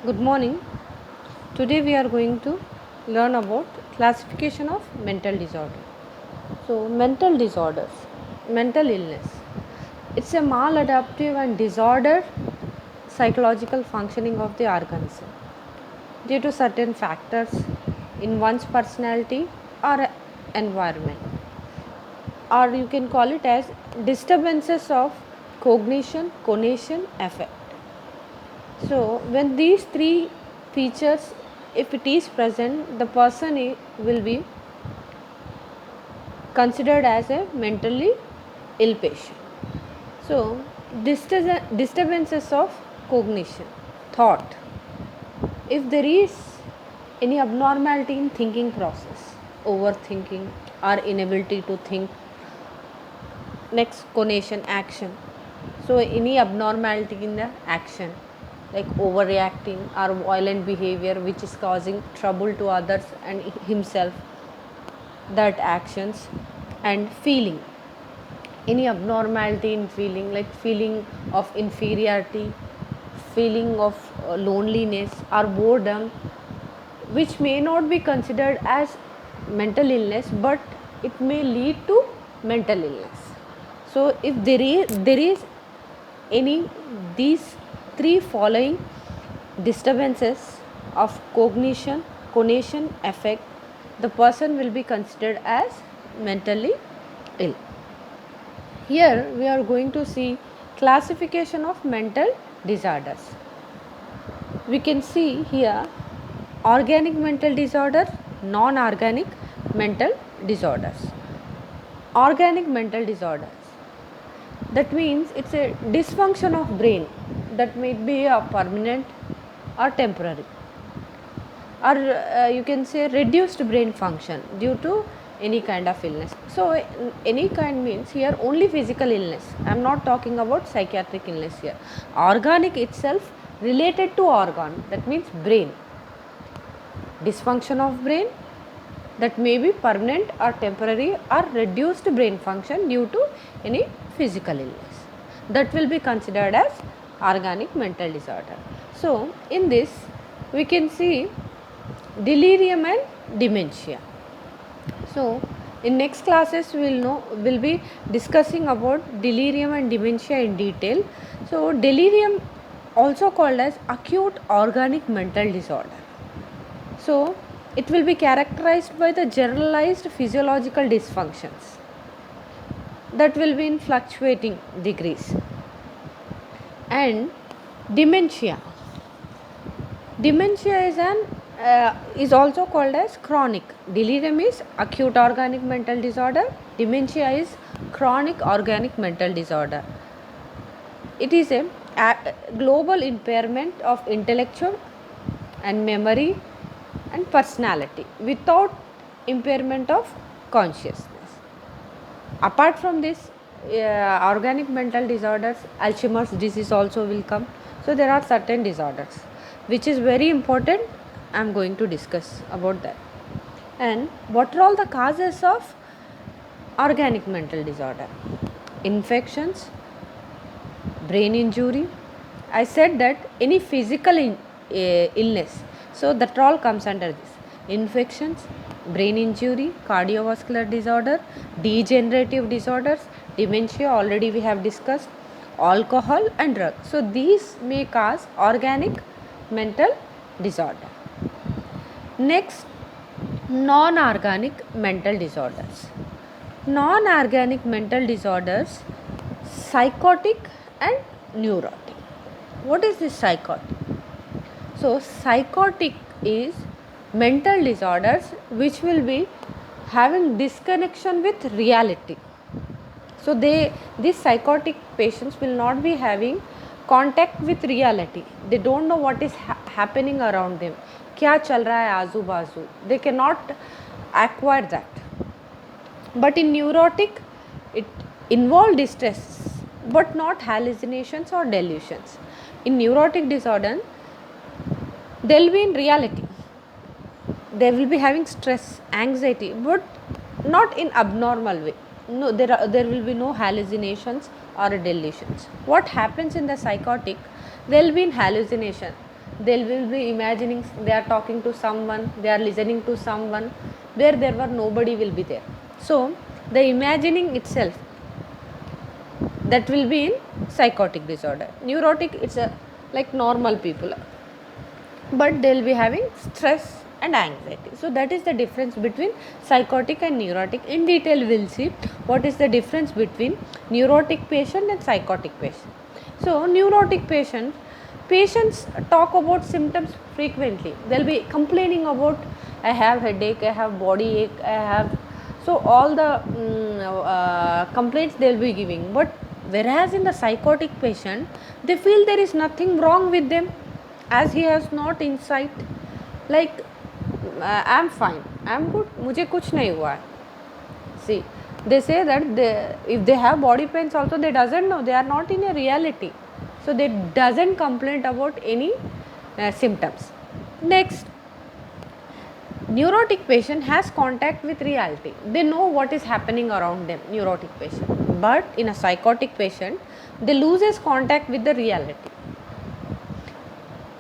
Good morning. Today we are going to learn about classification of mental disorder. So, mental disorders, mental illness. It's a maladaptive and disordered psychological functioning of the organism due to certain factors in one's personality or environment, or you can call it as disturbances of cognition, conation, affect. So, when these three features, if it is present, the person will be considered as a mentally ill patient. So, disturbances of cognition, thought. If there is any abnormality in thinking process, overthinking or inability to think, next conation, action. So, any abnormality in the action like overreacting or violent behavior which is causing trouble to others and himself, that actions. And feeling, any abnormality in feeling like feeling of inferiority, feeling of loneliness or boredom, which may not be considered as mental illness but it may lead to mental illness. So if there is any these three following disturbances of cognition, conation, affect, the person will be considered as mentally ill. Here we are going to see classification of mental disorders. We can see here organic mental disorder, non-organic mental disorders. Organic mental disorders, that means it's a dysfunction of brain that may be a permanent or temporary, or you can say reduced brain function due to any kind of illness. So any kind means here only physical illness, I am not talking about psychiatric illness here. Organic itself related to organ, that means brain. Dysfunction of brain that may be permanent or temporary or reduced brain function due to any physical illness, that will be considered as organic mental disorder. So in this we can see delirium and dementia. So in next classes we'll be discussing about delirium and dementia in detail. So delirium also called as acute organic mental disorder. So it will be characterized by the generalized physiological dysfunctions that will be in fluctuating degrees. And dementia is also called as chronic. Delirium is acute organic mental disorder, dementia is chronic organic mental disorder. It is a global impairment of intellectual and memory and personality without impairment of consciousness. Apart from this organic mental disorders, Alzheimer's disease also will come. So there are certain disorders which is very important. I am going to discuss about that. And what are all the causes of organic mental disorder? Infections, brain injury. I said that any physical illness, so that all comes under this. Infections, brain injury, cardiovascular disorder, degenerative disorders, dementia already we have discussed, alcohol and drugs. So these may cause organic mental disorder. Next, non-organic mental disorders. Non-organic mental disorders, psychotic and neurotic. What is this psychotic? So psychotic is mental disorders which will be having disconnection with reality. So these psychotic patients will not be having contact with reality. They don't know what is happening around them. क्या चल रहा है आजू बाजू, they cannot acquire that. But in neurotic it involves distress but not hallucinations or delusions. In neurotic disorder they will be in reality, they will be having stress, anxiety, but not in abnormal way. No, there will be no hallucinations or delusions. What happens in the psychotic, they will be in hallucination, They will be imagining they are talking to someone, they are listening to someone where there were nobody will be there. So the imagining itself, that will be in psychotic disorder. Neurotic, it's a like normal people, but they'll be having stress and anxiety. So that is the difference between psychotic and neurotic. In detail we'll see what is the difference between neurotic patient and psychotic patient. So neurotic patients talk about symptoms frequently. They'll be complaining about, I have headache, I have body ache, I have, so all the complaints they'll be giving. But whereas in the psychotic patient, they feel there is nothing wrong with them, as he has not insight, like I am fine, I am good, मुझे कुछ नहीं हुआ है. See, they say that if they have body pains also, they doesn't know, they are not in a reality, so they doesn't complain about any symptoms. Next, neurotic patient has contact with reality. They know what is happening around them, neurotic patient. But in a psychotic patient, they loses contact with the reality.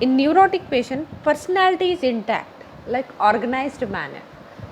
In neurotic patient, personality is intact, like organized manner.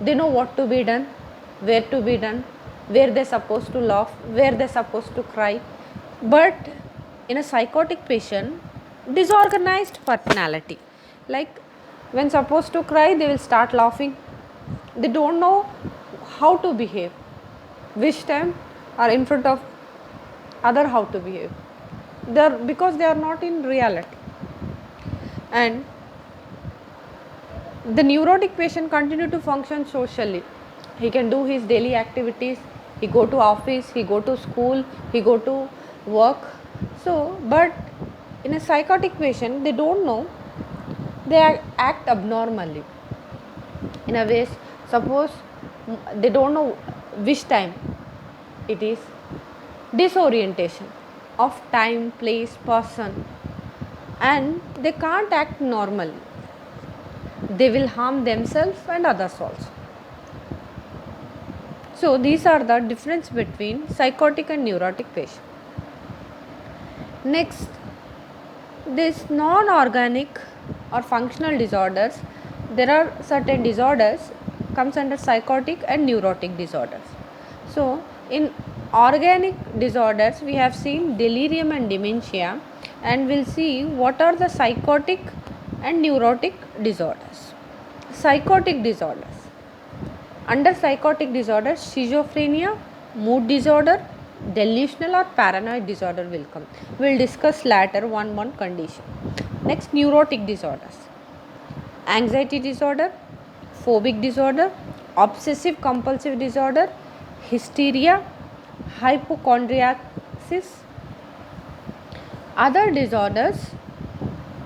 They know what to be done, where they're supposed to laugh, where they're supposed to cry. But in a psychotic patient, disorganized personality, like when supposed to cry, they will start laughing. They don't know how to behave, which time or in front of other how to behave. Because they are not in reality. And the neurotic patient continue to function socially. He can do his daily activities, he go to office, he go to school, he go to work. So but in a psychotic patient, they don't know, they act abnormally in a way. Suppose they don't know which time it is, disorientation of time, place, person, and they can't act normally. They will harm themselves and others also. So these are the difference between psychotic and neurotic patient. Next, this non-organic or functional disorders, there are certain disorders comes under psychotic and neurotic disorders. So in organic disorders, we have seen delirium and dementia, and we'll see what are the psychotic and neurotic disorders. Psychotic disorders. Under psychotic disorders, schizophrenia, mood disorder, delusional or paranoid disorder will come. We will discuss later one condition. Next, neurotic disorders. Anxiety disorder, phobic disorder, obsessive compulsive disorder, hysteria, hypochondriasis. Other disorders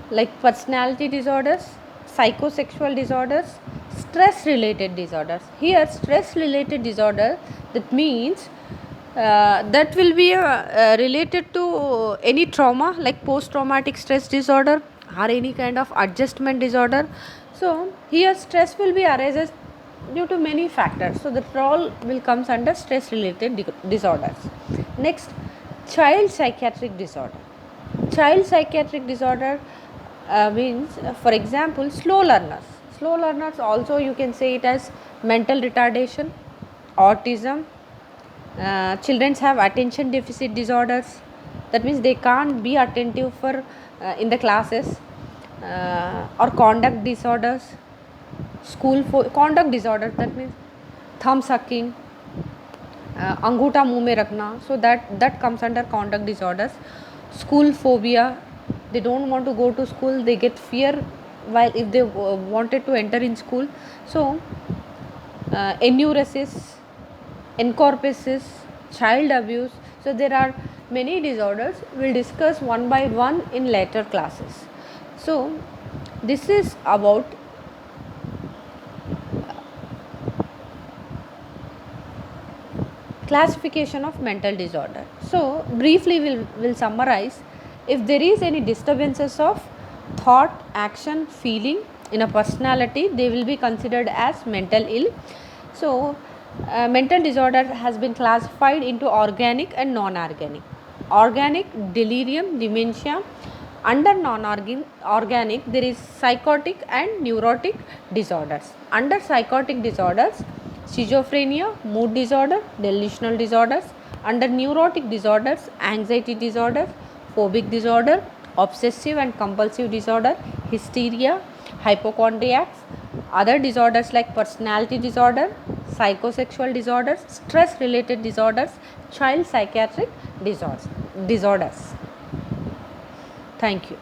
like personality disorders, psychosexual disorders, stress related disorders. Here stress related disorder, that means that will be related to any trauma, like post traumatic stress disorder or any kind of adjustment disorder. So here stress will be arises due to many factors, so the all will comes under stress related disorders. Next, child psychiatric disorder. Child psychiatric disorder means, for example, slow learners also you can say it as mental retardation, autism. Children have attention deficit disorders, that means they can't be attentive for in the classes, or conduct disorders, conduct disorders, that means thumb sucking, अंगूठा मुंह में रखना, so that comes under conduct disorders. School phobia, they don't want to go to school, they get fear while if they wanted to enter in school. So enuresis, encorpacesis, child abuse. So there are many disorders, we'll discuss one by one in later classes. So this is about classification of mental disorder. So briefly we'll summarize. If there is any disturbances of thought, action, feeling in a personality, they will be considered as mental ill. So mental disorder has been classified into organic and non-organic. Organic, delirium, dementia, Under non-organic, there is psychotic and neurotic disorders. Under psychotic disorders, schizophrenia, mood disorder, delusional disorders. Under neurotic disorders, anxiety disorders, phobic disorder, obsessive and compulsive disorder, hysteria, hypochondriacs. Other disorders like personality disorder, psychosexual disorders, stress related disorders, child psychiatric disorders. Thank you.